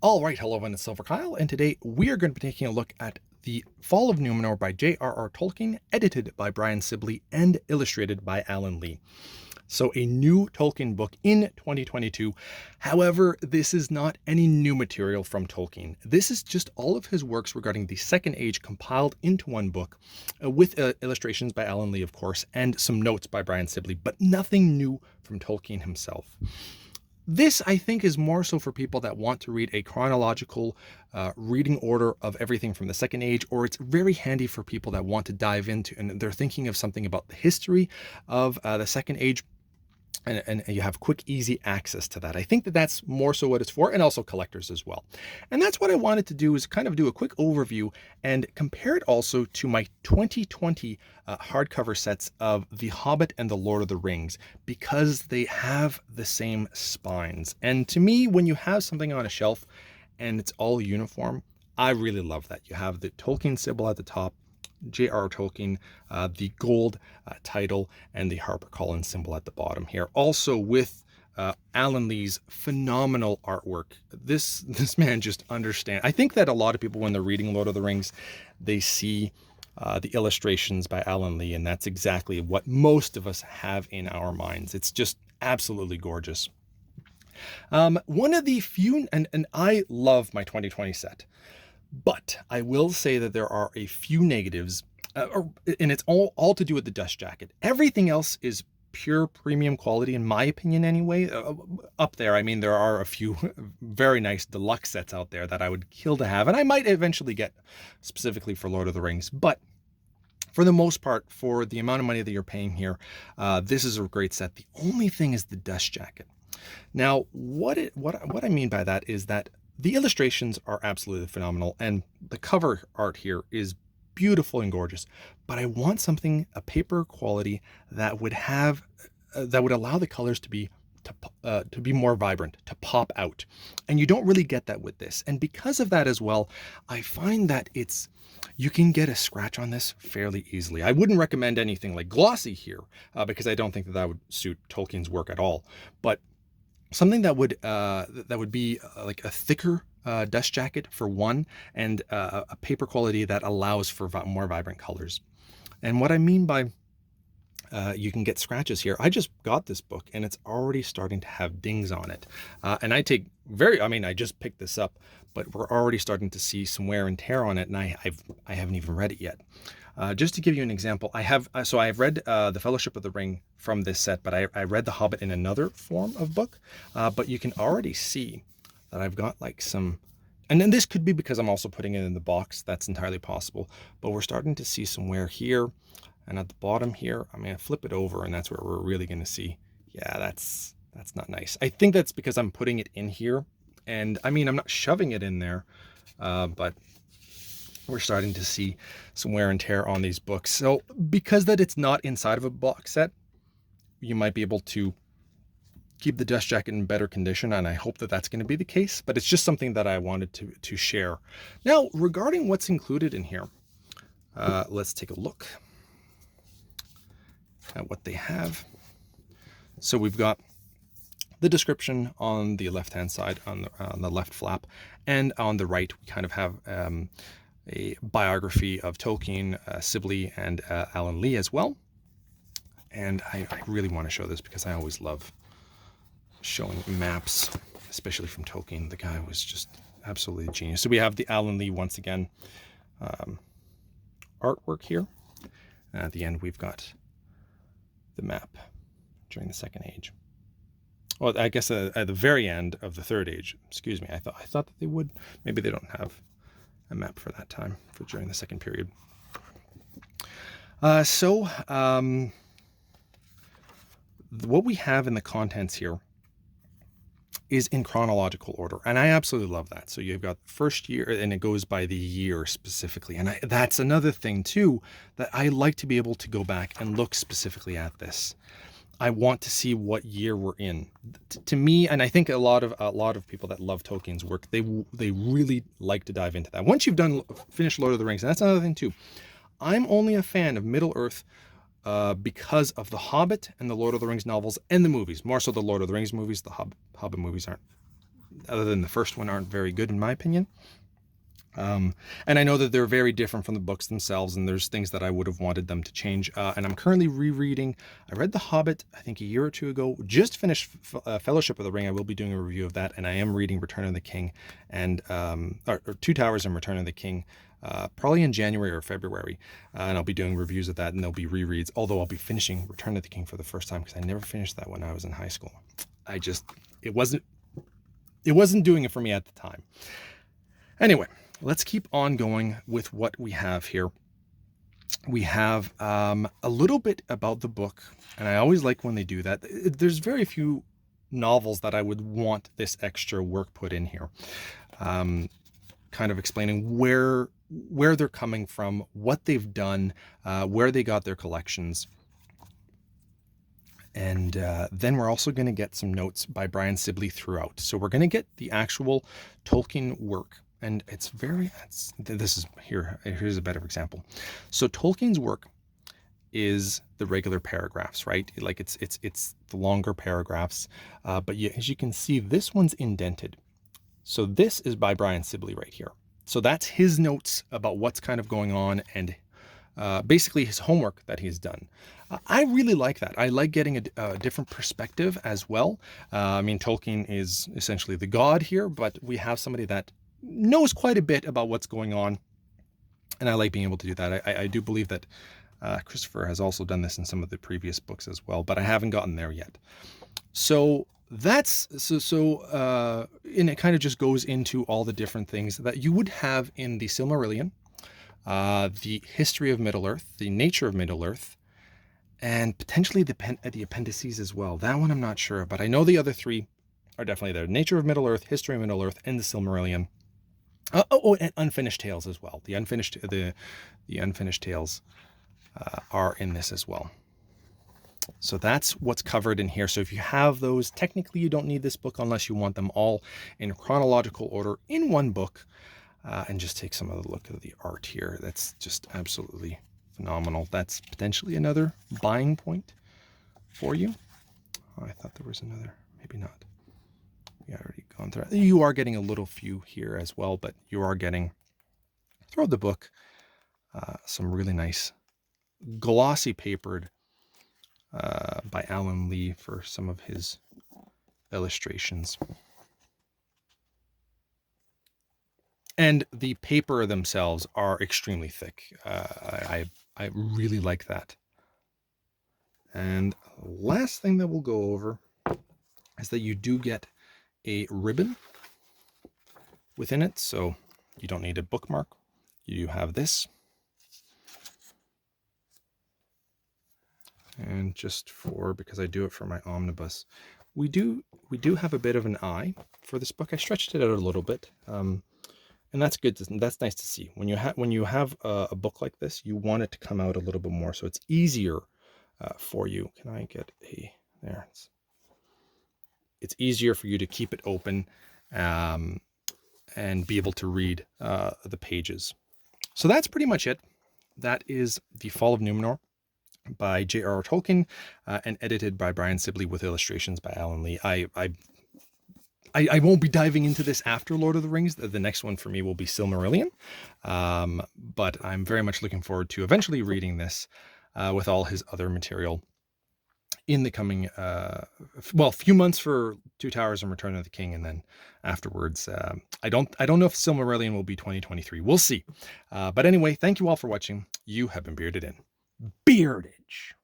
All right, hello, everyone, it's silverkyle, and today we are going to be taking a look at the Fall of Númenor by J.R.R. Tolkien, edited by Brian Sipley, and illustrated by Alan Lee. So a new Tolkien book in 2022. However, this is not any new material from Tolkien. This is just all of his works regarding the Second Age compiled into one book, with illustrations by Alan Lee, of course, and some notes by Brian Sibley, but nothing new from Tolkien himself. This, I think, is more so for people that want to read a chronological reading order of everything from the Second Age, or it's very handy for people that want to dive into and they're thinking of something about the history of the Second Age, and you have quick, easy access to that. I think that that's more so what it's for, and also collectors as well. And that's what I wanted to do, is kind of do a quick overview and compare it also to my 2020 hardcover sets of The Hobbit and The Lord of the Rings, because they have the same spines. And to me, when you have something on a shelf and it's all uniform, I really love that. You have the Tolkien symbol at the top, J.R.R. Tolkien, the gold title, and the HarperCollins symbol at the bottom here. Also with Alan Lee's phenomenal artwork. This man just understands. I think that a lot of people, when they're reading Lord of the Rings, they see the illustrations by Alan Lee, and that's exactly what most of us have in our minds. It's just absolutely gorgeous. One of the few, and I love my 2020 set. But I will say that there are a few negatives, and it's all to do with the dust jacket. Everything else is pure premium quality, in my opinion anyway. Up there, I mean, there are a few very nice deluxe sets out there that I would kill to have, and I might eventually get specifically for Lord of the Rings. But for the most part, for the amount of money that you're paying here, this is a great set. The only thing is the dust jacket. Now, what I mean by that is that the illustrations are absolutely phenomenal, and the cover art here is beautiful and gorgeous. But I want something, a paper quality, that would have that would allow the colors to be more vibrant, to pop out. And you don't really get that with this. And because of that as well, I find that you can get a scratch on this fairly easily. I wouldn't recommend anything like glossy here, because I don't think that would suit Tolkien's work at all. But something that would be like a thicker dust jacket for one, and a paper quality that allows for more vibrant colors. And what I mean by you can get scratches here, I just got this book and it's already starting to have dings on it. And I just picked this up, but we're already starting to see some wear and tear on it, and I haven't even read it yet. Just to give you an example, I've read The Fellowship of the Ring from this set, but I read The Hobbit in another form of book. But you can already see that I've got like some, and then this could be because I'm also putting it in the box. That's entirely possible. But we're starting to see some wear here, and at the bottom here, I'm going to flip it over, and that's where we're really going to see, yeah, that's not nice. I think that's because I'm putting it in here, and I mean, I'm not shoving it in there, but we're starting to see some wear and tear on these books. So because that it's not inside of a box set, you might be able to keep the dust jacket in better condition, and I hope that that's going to be the case. But it's just something that I wanted to share. Now, regarding what's included in here, let's take a look at what they have. So we've got the description on the left-hand side, on the left flap, and on the right we kind of have a biography of Tolkien, Sibley, and Alan Lee as well. And I really want to show this because I always love showing maps, especially from Tolkien. The guy was just absolutely a genius. So we have the Alan Lee, once again, artwork here. And at the end, we've got the map during the Second Age. Well, I guess at the very end of the Third Age. Excuse me. I thought that they would. Maybe they don't have a map for that time, for during the second period. What we have in the contents here is in chronological order, and I absolutely love that. So you've got first year, and it goes by the year specifically, and that's another thing too, that I like to be able to go back and look specifically at this. I want to see what year we're in. To me, and I think a lot of people that love Tolkien's work, they really like to dive into that. Once you've finished Lord of the Rings, and that's another thing too. I'm only a fan of Middle Earth because of The Hobbit and the Lord of the Rings novels and the movies. More so the Lord of the Rings movies. The Hobbit movies aren't other than the first one, aren't very good in my opinion. And I know that they're very different from the books themselves, and there's things that I would have wanted them to change. And I'm currently rereading. I read The Hobbit, I think a year or two ago. Just finished Fellowship of the Ring. I will be doing a review of that, and I am reading Return of the King and or Two Towers and Return of the King. Probably in January or February, and I'll be doing reviews of that, and there'll be rereads. Although I'll be finishing Return of the King for the first time because I never finished that when I was in high school. It wasn't doing it for me at the time. Anyway, let's keep on going with what we have here. We have a little bit about the book, and I always like when they do that. There's very few novels that I would want this extra work put in here. Kind of explaining where they're coming from, what they've done, where they got their collections. And then we're also going to get some notes by Brian Sibley throughout. So we're going to get the actual Tolkien work. And here's a better example. So Tolkien's work is the regular paragraphs, right? Like it's the longer paragraphs. But as you can see, this one's indented. So this is by Brian Sibley right here. So that's his notes about what's kind of going on and basically his homework that he's done. I really like that. I like getting a different perspective as well. I mean, Tolkien is essentially the god here, but we have somebody that knows quite a bit about what's going on. And I like being able to do that. I do believe that Christopher has also done this in some of the previous books as well, but I haven't gotten there yet. So that's and it kind of just goes into all the different things that you would have in the Silmarillion, the history of Middle-earth, the nature of Middle-earth, and potentially the appendices as well. That one I'm not sure, but I know the other three are definitely there. Nature of Middle-earth, history of Middle-earth, and the Silmarillion. And unfinished tales as well. The unfinished tales are in this as well. So that's what's covered in here. So if you have those, technically you don't need this book unless you want them all in chronological order in one book. And just take some of the look of the art here. That's just absolutely phenomenal. That's potentially another buying point for you. Oh, I thought there was another, maybe not. We already gone through. You are getting a little few here as well, but you are getting throughout the book some really nice glossy papered by Alan Lee for some of his illustrations. And the paper themselves are extremely thick. I really like that. And last thing that we'll go over is that you do get a ribbon within it. So you don't need a bookmark. You have this. And just because I do it for my omnibus, we do have a bit of an eye for this book. I stretched it out a little bit. And that's good. That's nice to see. When you have a book like this, you want it to come out a little bit more, so it's easier for you. Can I get there? It's easier for you to keep it open and be able to read the pages. So that's pretty much it. That is The Fall of Númenor by J.R.R. Tolkien and edited by Brian Sibley with illustrations by Alan Lee. I won't be diving into this after Lord of the Rings. The next one for me will be Silmarillion. But I'm very much looking forward to eventually reading this with all his other material in the coming, few months for Two Towers and Return of the King. And then afterwards, I don't know if Silmarillion will be 2023. We'll see. But anyway, thank you all for watching. You have been bearded in. Beardage.